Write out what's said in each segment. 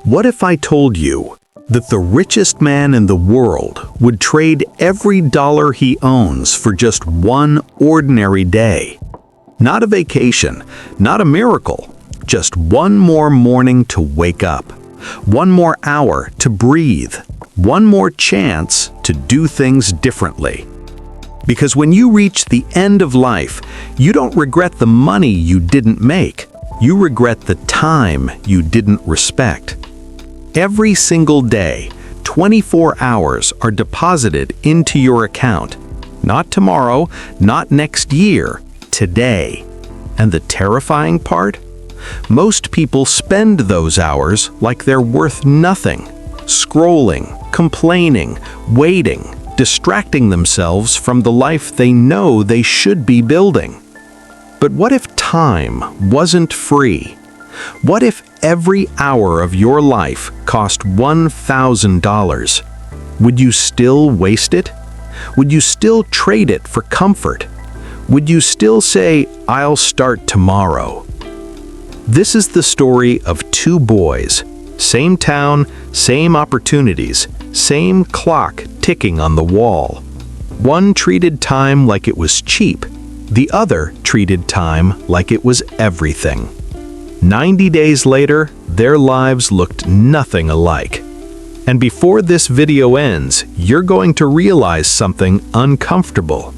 What if I told you that the richest man in the world would trade every dollar he owns for just one ordinary day? Not a vacation, not a miracle, just one more morning to wake up, one more hour to breathe, one more chance to do things differently. Because when you reach the end of life, you don't regret the money you didn't make. You regret the time you didn't respect. Every single day, 24 hours are deposited into your account. Not tomorrow, not next year, today. And the terrifying part? Most people spend those hours like they're worth nothing, scrolling, complaining, waiting, distracting themselves from the life they know they should be building. But what if time wasn't free? What if every hour of your life cost $1,000? Would you still waste it? Would you still trade it for comfort? Would you still say, "I'll start tomorrow"? This is the story of two boys. Same town, same opportunities, same clock ticking on the wall. One treated time like it was cheap. The other treated time like it was everything. 90 days later, their lives looked nothing alike. And before this video ends, you're going to realize something uncomfortable.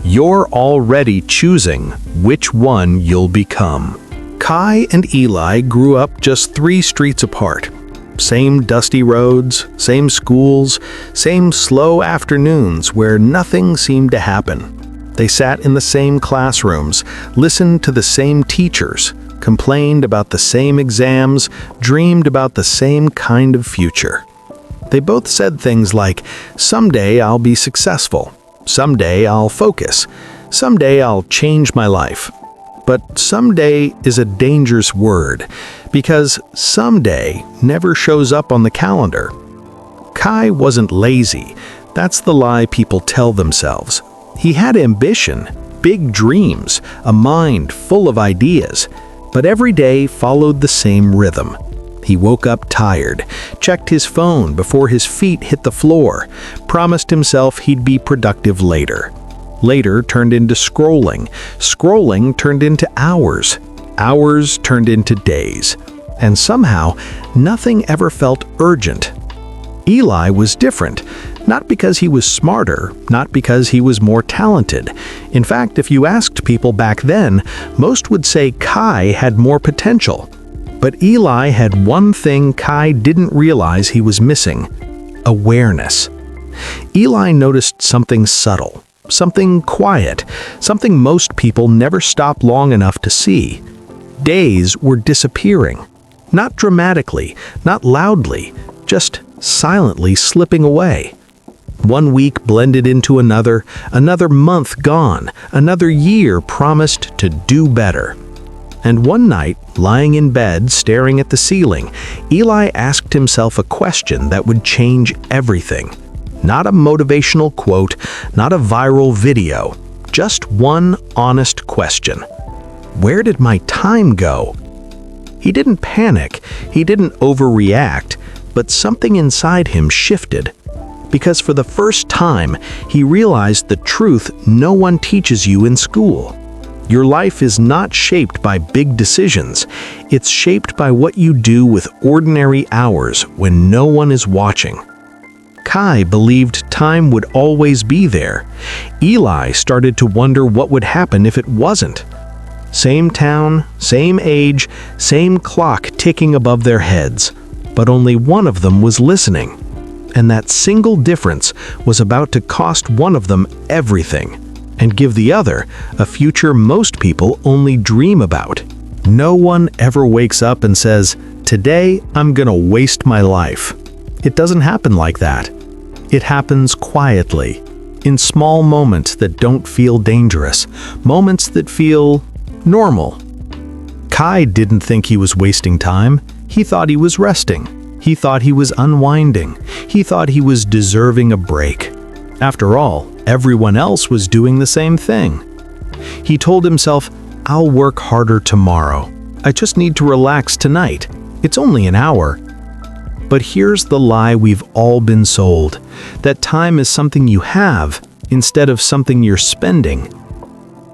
You're already choosing which one you'll become. Kai and Eli grew up just 3 streets apart. Same dusty roads, same schools, same slow afternoons where nothing seemed to happen. They sat in the same classrooms, listened to the same teachers, complained about the same exams, dreamed about the same kind of future. They both said things like, "Someday I'll be successful. Someday I'll focus. Someday I'll change my life." But someday is a dangerous word, because someday never shows up on the calendar. Kai wasn't lazy. That's the lie people tell themselves. He had ambition, big dreams, a mind full of ideas, but every day followed the same rhythm. He woke up tired, checked his phone before his feet hit the floor, promised himself he'd be productive later. Later turned into scrolling. Scrolling turned into hours. Hours turned into days. And somehow, nothing ever felt urgent. Eli was different, not because he was smarter, not because he was more talented. In fact, if you asked people back then, most would say Kai had more potential. But Eli had one thing Kai didn't realize he was missing: awareness. Eli noticed something subtle. Something quiet, something most people never stop long enough to see. Days were disappearing. Not dramatically, not loudly, just silently slipping away. One week blended into another month gone, another year promised to do better. And one night, lying in bed staring at the ceiling, Eli asked himself a question that would change everything. Not a motivational quote, not a viral video, just one honest question. Where did my time go? He didn't panic, he didn't overreact, but something inside him shifted. Because for the first time, he realized the truth no one teaches you in school. Your life is not shaped by big decisions. It's shaped by what you do with ordinary hours when no one is watching. Kai believed time would always be there. Eli started to wonder what would happen if it wasn't. Same town, same age, same clock ticking above their heads, but only one of them was listening. And that single difference was about to cost one of them everything, and give the other a future most people only dream about. No one ever wakes up and says, "Today I'm gonna waste my life." It doesn't happen like that. It happens quietly, in small moments that don't feel dangerous, moments that feel normal. Kai didn't think he was wasting time. He thought he was resting. He thought he was unwinding. He thought he was deserving a break. After all, everyone else was doing the same thing. He told himself, "I'll work harder tomorrow. I just need to relax tonight. It's only an hour." But here's the lie we've all been sold, that time is something you have instead of something you're spending.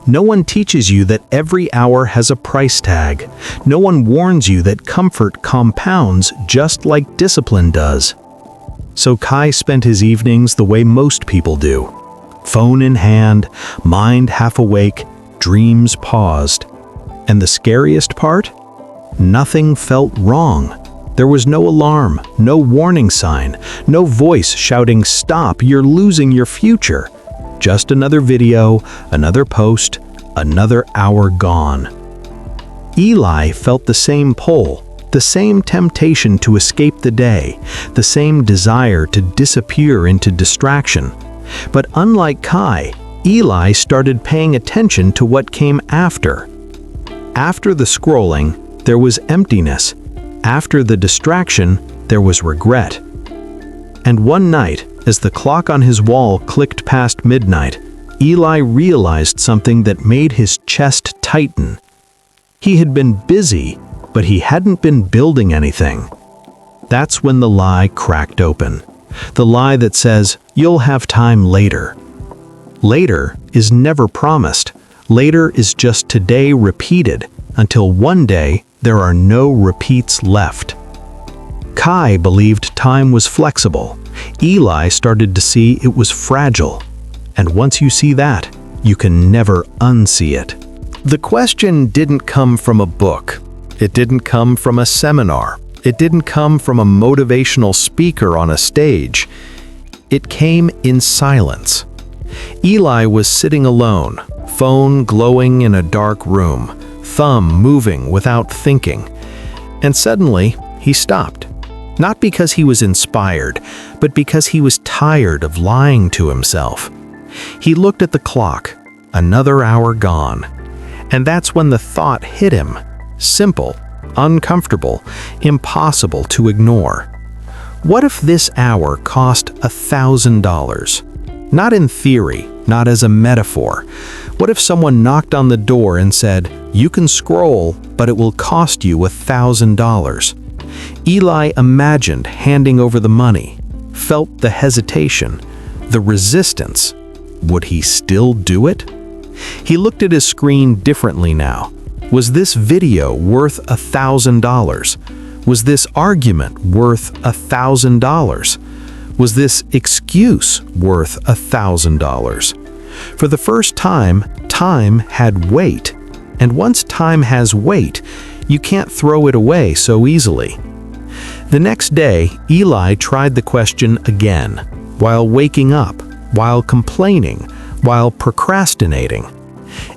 No one teaches you that every hour has a price tag. No one warns you that comfort compounds just like discipline does. So Kai spent his evenings the way most people do. Phone in hand, mind half awake, dreams paused. And the scariest part? Nothing felt wrong. There was no alarm, no warning sign, no voice shouting, "Stop, you're losing your future." Just another video, another post, another hour gone. Eli felt the same pull, the same temptation to escape the day, the same desire to disappear into distraction. But unlike Kai, Eli started paying attention to what came after. After the scrolling, there was emptiness. After the distraction, there was regret. And one night, as the clock on his wall clicked past midnight, Eli realized something that made his chest tighten. He had been busy, but he hadn't been building anything. That's when the lie cracked open. The lie that says, "You'll have time later." Later is never promised. Later is just today repeated, until one day there are no repeats left. Kai believed time was flexible. Eli started to see it was fragile. And once you see that, you can never unsee it. The question didn't come from a book. It didn't come from a seminar. It didn't come from a motivational speaker on a stage. It came in silence. Eli was sitting alone, phone glowing in a dark room, thumb moving without thinking. And suddenly, he stopped. Not because he was inspired, but because he was tired of lying to himself. He looked at the clock, another hour gone. And that's when the thought hit him. Simple, uncomfortable, impossible to ignore. What if this hour cost $1,000? Not in theory, not as a metaphor. What if someone knocked on the door and said, "You can scroll, but it will cost you $1,000? Eli imagined handing over the money, felt the hesitation, the resistance. Would he still do it? He looked at his screen differently now. Was this video worth $1,000? Was this argument worth $1,000? Was this excuse worth $1,000? For the first time, time had weight. And once time has weight, you can't throw it away so easily. The next day, Eli tried the question again, while waking up, while complaining, while procrastinating.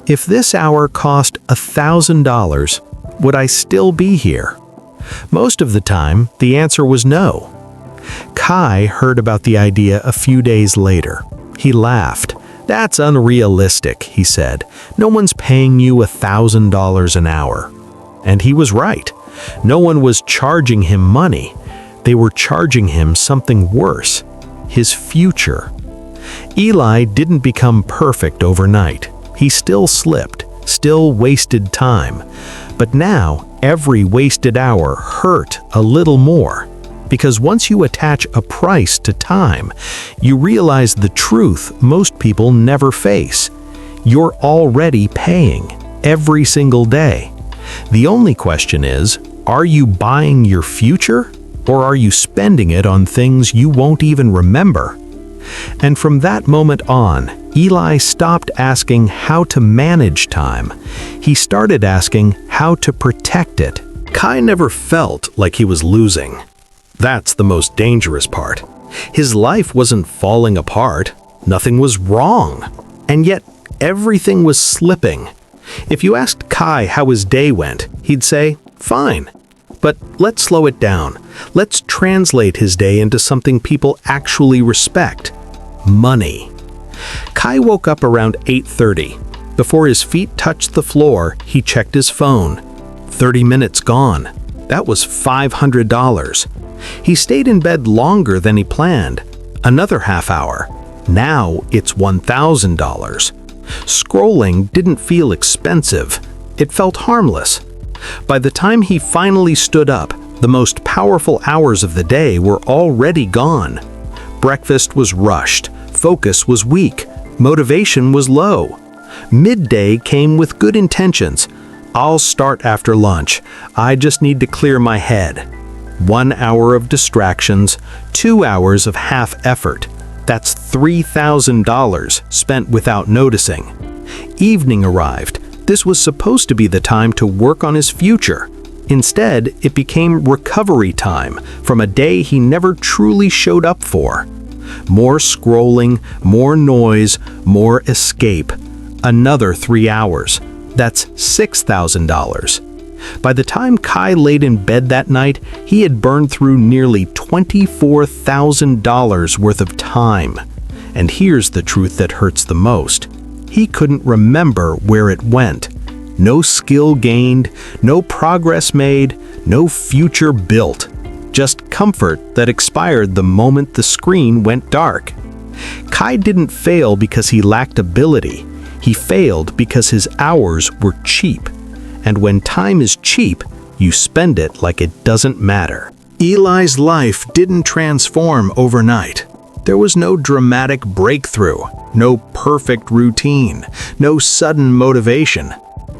If this hour cost $1,000, would I still be here? Most of the time, the answer was no. Kai heard about the idea a few days later. He laughed. "That's unrealistic," he said. "No one's paying you $1,000 an hour." And he was right. No one was charging him money. They were charging him something worse, his future. Eli didn't become perfect overnight. He still slipped, still wasted time. But now, every wasted hour hurt a little more. Because once you attach a price to time, you realize the truth most people never face. You're already paying, every single day. The only question is, are you buying your future, or are you spending it on things you won't even remember? And from that moment on, Eli stopped asking how to manage time. He started asking how to protect it. Kai never felt like he was losing. That's the most dangerous part. His life wasn't falling apart. Nothing was wrong. And yet, everything was slipping. If you asked Kai how his day went, he'd say, "Fine." But let's slow it down. Let's translate his day into something people actually respect. Money. Kai woke up around 8:30. Before his feet touched the floor, he checked his phone. 30 minutes gone. That was $500. He stayed in bed longer than he planned. Another half hour. Now it's $1,000. Scrolling didn't feel expensive. It felt harmless. By the time he finally stood up, The most powerful hours of the day were already gone. Breakfast was rushed, focus was weak, motivation was low. Midday came with good intentions. I'll start after lunch. I just need to clear my head. 1 hour of distractions, 2 hours of half effort. That's $3,000 spent without noticing. Evening arrived. This was supposed to be the time to work on his future. Instead, it became recovery time from a day he never truly showed up for. More scrolling, more noise, more escape. Another 3 hours. That's $6,000. By the time Kai laid in bed that night, he had burned through nearly $24,000 worth of time. And here's the truth that hurts the most. He couldn't remember where it went. No skill gained, no progress made, no future built. Just comfort that expired the moment the screen went dark. Kai didn't fail because he lacked ability. He failed because his hours were cheap. And when time is cheap, you spend it like it doesn't matter. Eli's life didn't transform overnight. There was no dramatic breakthrough, no perfect routine, no sudden motivation.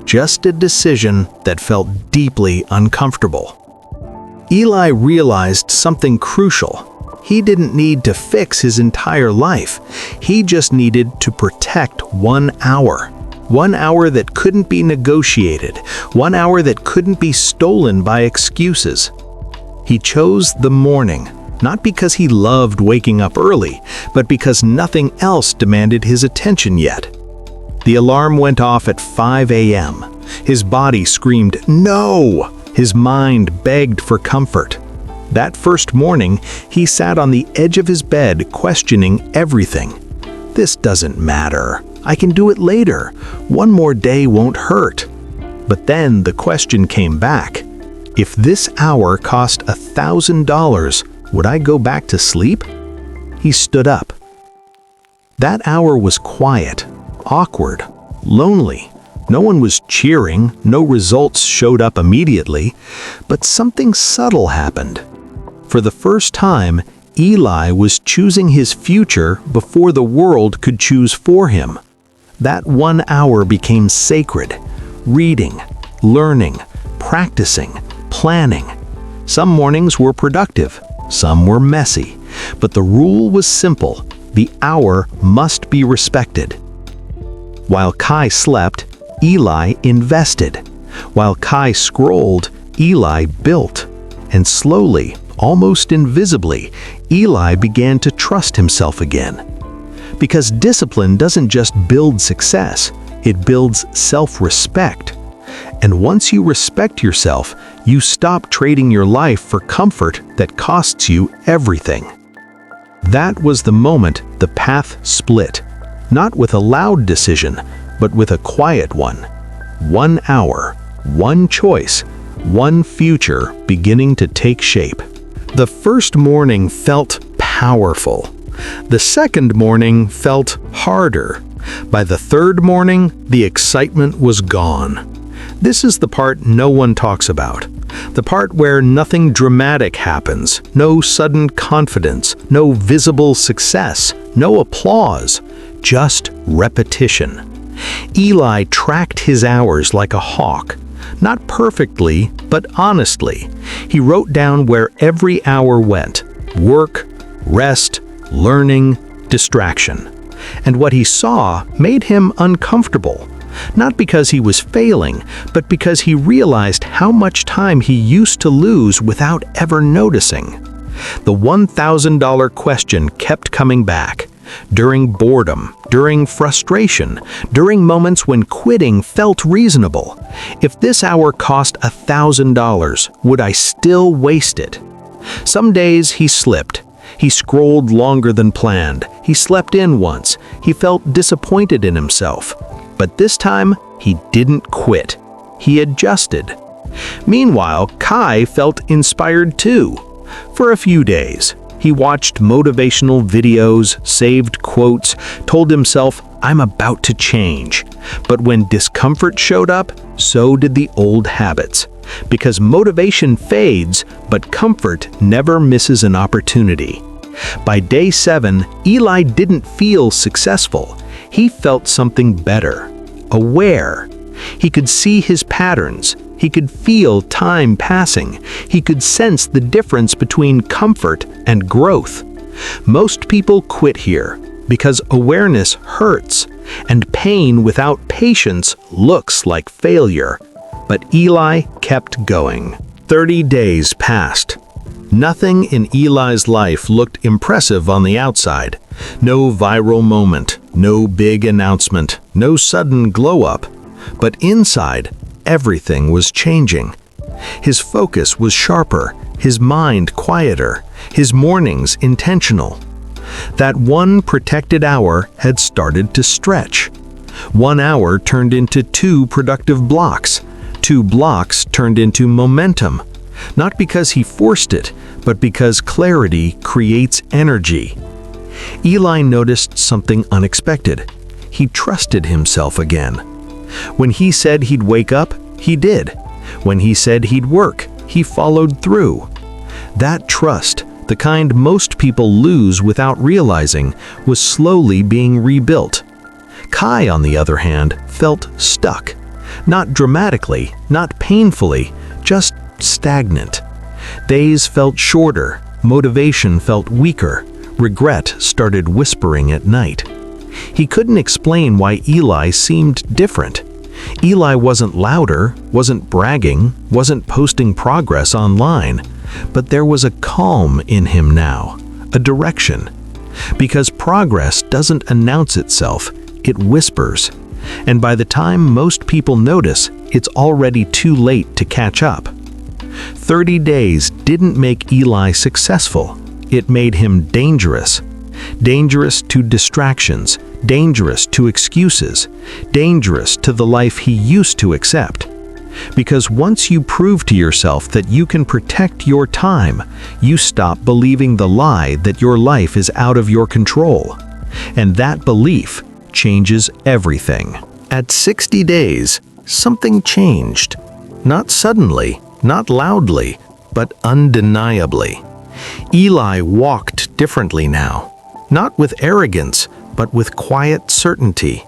Just a decision that felt deeply uncomfortable. Eli realized something crucial. He didn't need to fix his entire life. He just needed to protect 1 hour. 1 hour that couldn't be negotiated. 1 hour that couldn't be stolen by excuses. He chose the morning, not because he loved waking up early, but because nothing else demanded his attention yet. The alarm went off at 5 a.m. His body screamed, "No!" His mind begged for comfort. That first morning, he sat on the edge of his bed questioning everything. This doesn't matter. I can do it later. 1 more day won't hurt. But then the question came back. If this hour cost $1,000, would I go back to sleep? He stood up. That hour was quiet, awkward, lonely. No one was cheering, no results showed up immediately, but something subtle happened. For the first time, Eli was choosing his future before the world could choose for him. That 1 hour became sacred. Reading, learning, practicing, planning. Some mornings were productive, some were messy, but the rule was simple. The hour must be respected. While Kai slept, Eli invested. While Kai scrolled, Eli built. And slowly, almost invisibly, Eli began to trust himself again. Because discipline doesn't just build success, it builds self-respect. And once you respect yourself, you stop trading your life for comfort that costs you everything. That was the moment the path split, not with a loud decision, but with a quiet one. 1 hour, 1 choice, 1 future beginning to take shape. The first morning felt powerful. The second morning felt harder. By the third morning, the excitement was gone. This is the part no one talks about. The part where nothing dramatic happens, no sudden confidence, no visible success, no applause, just repetition. Eli tracked his hours like a hawk. Not perfectly, but honestly. He wrote down where every hour went: work, rest, learning, distraction. And what he saw made him uncomfortable. Not because he was failing, but because he realized how much time he used to lose without ever noticing. The $1,000 question kept coming back. During boredom, during frustration, during moments when quitting felt reasonable. If this hour cost $1,000, would I still waste it? Some days he slipped. He scrolled longer than planned. He slept in once. He felt disappointed in himself. But this time, he didn't quit. He adjusted. Meanwhile, Kai felt inspired too. For a few days, he watched motivational videos, saved quotes, told himself, "I'm about to change." But when discomfort showed up, so did the old habits. Because motivation fades, but comfort never misses an opportunity. By day 7, Eli didn't feel successful. He felt something better. Aware. He could see his patterns. He could feel time passing. He could sense the difference between comfort and growth. Most people quit here because awareness hurts, and pain without patience looks like failure. But Eli kept going. 30 days passed. Nothing in Eli's life looked impressive on the outside. No viral moment, no big announcement, no sudden glow-up. But inside, everything was changing. His focus was sharper, his mind quieter, his mornings intentional. That one protected hour had started to stretch. 1 hour turned into 2 productive blocks. 2 blocks turned into momentum. Not because he forced it, but because clarity creates energy. Eli noticed something unexpected. He trusted himself again. When he said he'd wake up, he did. When he said he'd work, he followed through. That trust, the kind most people lose without realizing, was slowly being rebuilt. Kai, on the other hand, felt stuck. Not dramatically, not painfully, just stagnant. Days felt shorter, motivation felt weaker, regret started whispering at night. He couldn't explain why Eli seemed different. Eli wasn't louder, wasn't bragging, wasn't posting progress online, but there was a calm in him now, a direction. Because progress doesn't announce itself, it whispers. And by the time most people notice, it's already too late to catch up. 30 days didn't make Eli successful. It made him dangerous. Dangerous to distractions, dangerous to excuses, dangerous to the life he used to accept. Because once you prove to yourself that you can protect your time, you stop believing the lie that your life is out of your control. And that belief changes everything. At 60 days, something changed. Not suddenly, not loudly, but undeniably. Eli walked differently now. Not with arrogance, but with quiet certainty.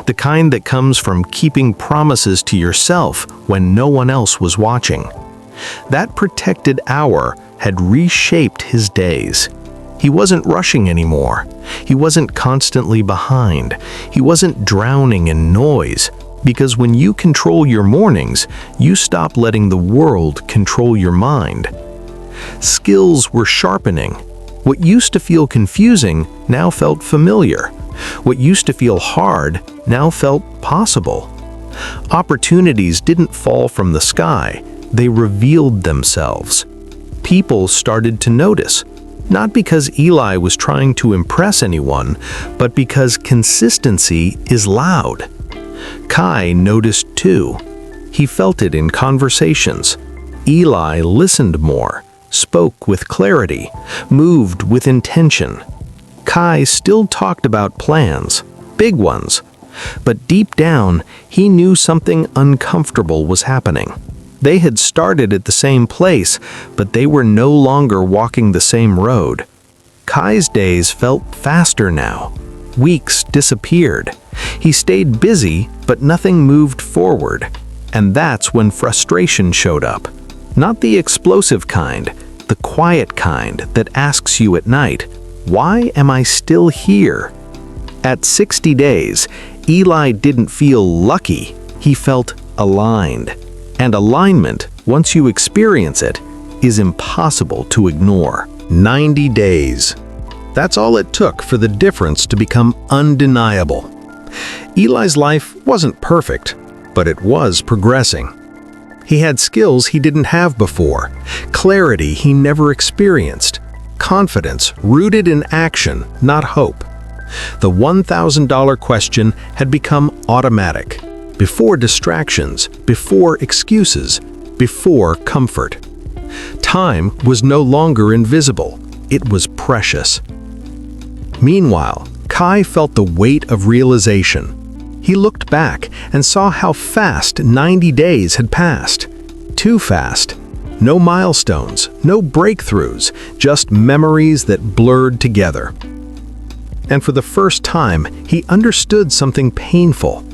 The kind that comes from keeping promises to yourself when no one else was watching. That protected hour had reshaped his days. He wasn't rushing anymore. He wasn't constantly behind. He wasn't drowning in noise. Because when you control your mornings, you stop letting the world control your mind. Skills were sharpening. What used to feel confusing now felt familiar. What used to feel hard now felt possible. Opportunities didn't fall from the sky, they revealed themselves. People started to notice, not because Eli was trying to impress anyone, but because consistency is loud. Kai noticed too. He felt it in conversations. Eli listened more, spoke with clarity, moved with intention. Kai still talked about plans, big ones, but deep down, he knew something uncomfortable was happening. They had started at the same place, but they were no longer walking the same road. Kai's days felt faster now. Weeks disappeared. He stayed busy, but nothing moved forward. And that's when frustration showed up. Not the explosive kind, the quiet kind that asks you at night, why am I still here? At 60 days, Eli didn't feel lucky. He felt aligned. And alignment, once you experience it, is impossible to ignore. 90 days. That's all it took for the difference to become undeniable. Eli's life wasn't perfect, but it was progressing. He had skills he didn't have before, clarity he never experienced, confidence rooted in action, not hope. The $1,000 question had become automatic, before distractions, before excuses, before comfort. Time was no longer invisible, it was precious. Meanwhile, Kai felt the weight of realization. He looked back and saw how fast 90 days had passed. too fast. No milestones, no breakthroughs, just memories that blurred together. And for the first time, he understood something painful.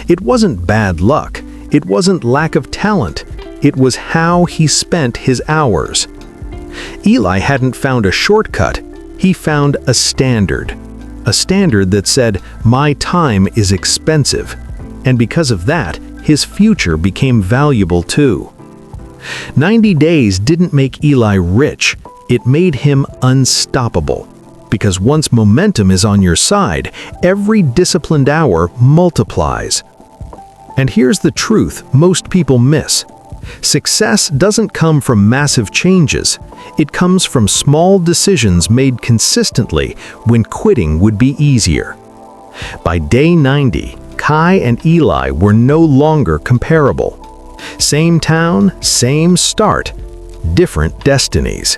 It wasn't bad luck. It wasn't lack of talent. It was how he spent his hours. Eli hadn't found a shortcut. He found a standard that said, "My time is expensive." And because of that, his future became valuable too. 90 days didn't make Eli rich. It made him unstoppable. Because once momentum is on your side, every disciplined hour multiplies. And here's the truth most people miss. Success doesn't come from massive changes. It comes from small decisions made consistently when quitting would be easier. By day 90, Kai and Eli were no longer comparable. Same town, same start, different destinies.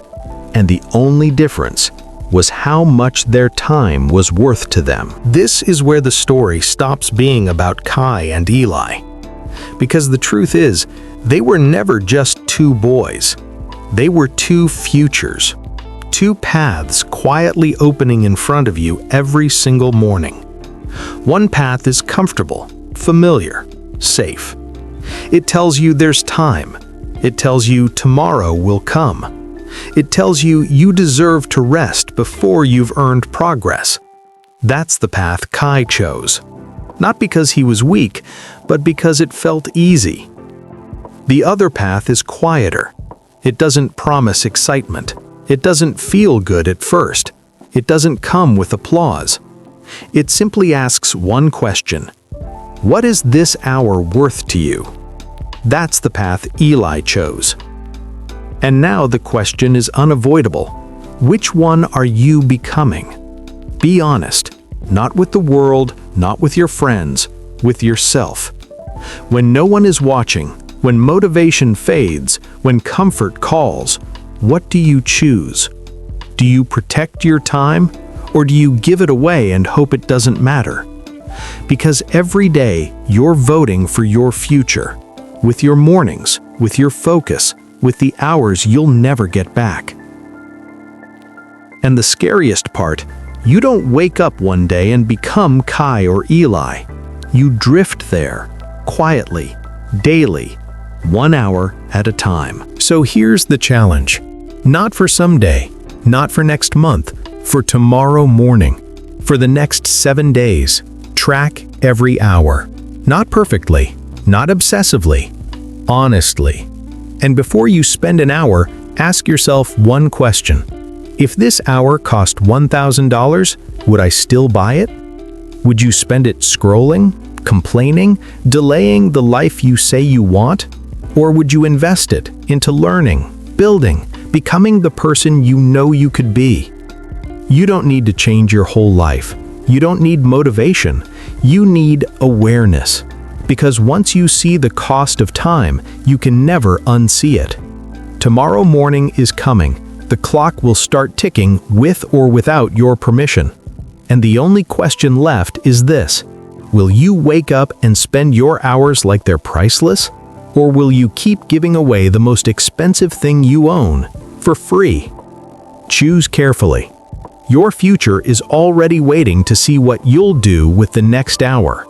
And the only difference was how much their time was worth to them. This is where the story stops being about Kai and Eli. Because the truth is, they were never just two boys. They were two futures. Two paths quietly opening in front of you every single morning. One path is comfortable, familiar, safe. It tells you there's time. It tells you tomorrow will come. It tells you you deserve to rest before you've earned progress. That's the path Kai chose. Not because he was weak, but because it felt easy. The other path is quieter. It doesn't promise excitement. It doesn't feel good at first. It doesn't come with applause. It simply asks one question. What is this hour worth to you? That's the path Eli chose. And now the question is unavoidable. Which one are you becoming? Be honest. Not with the world, not with your friends, with yourself. When no one is watching, when motivation fades, when comfort calls, what do you choose? Do you protect your time, or do you give it away and hope it doesn't matter? Because every day you're voting for your future, with your mornings, with your focus, with the hours you'll never get back. And the scariest part, you don't wake up one day and become Kai or Eli. You drift there, quietly, daily, 1 hour at a time. So here's the challenge. Not for someday, not for next month, for tomorrow morning. For the next 7 days, track every hour. Not perfectly, not obsessively, honestly. And before you spend an hour, ask yourself one question. If this hour cost $1,000, would I still buy it? Would you spend it scrolling, complaining, delaying the life you say you want? Or would you invest it into learning, building, becoming the person you know you could be? You don't need to change your whole life. You don't need motivation. You need awareness. Because once you see the cost of time, you can never unsee it. Tomorrow morning is coming. The clock will start ticking with or without your permission. And the only question left is this. Will you wake up and spend your hours like they're priceless? Or will you keep giving away the most expensive thing you own for free? Choose carefully. Your future is already waiting to see what you'll do with the next hour.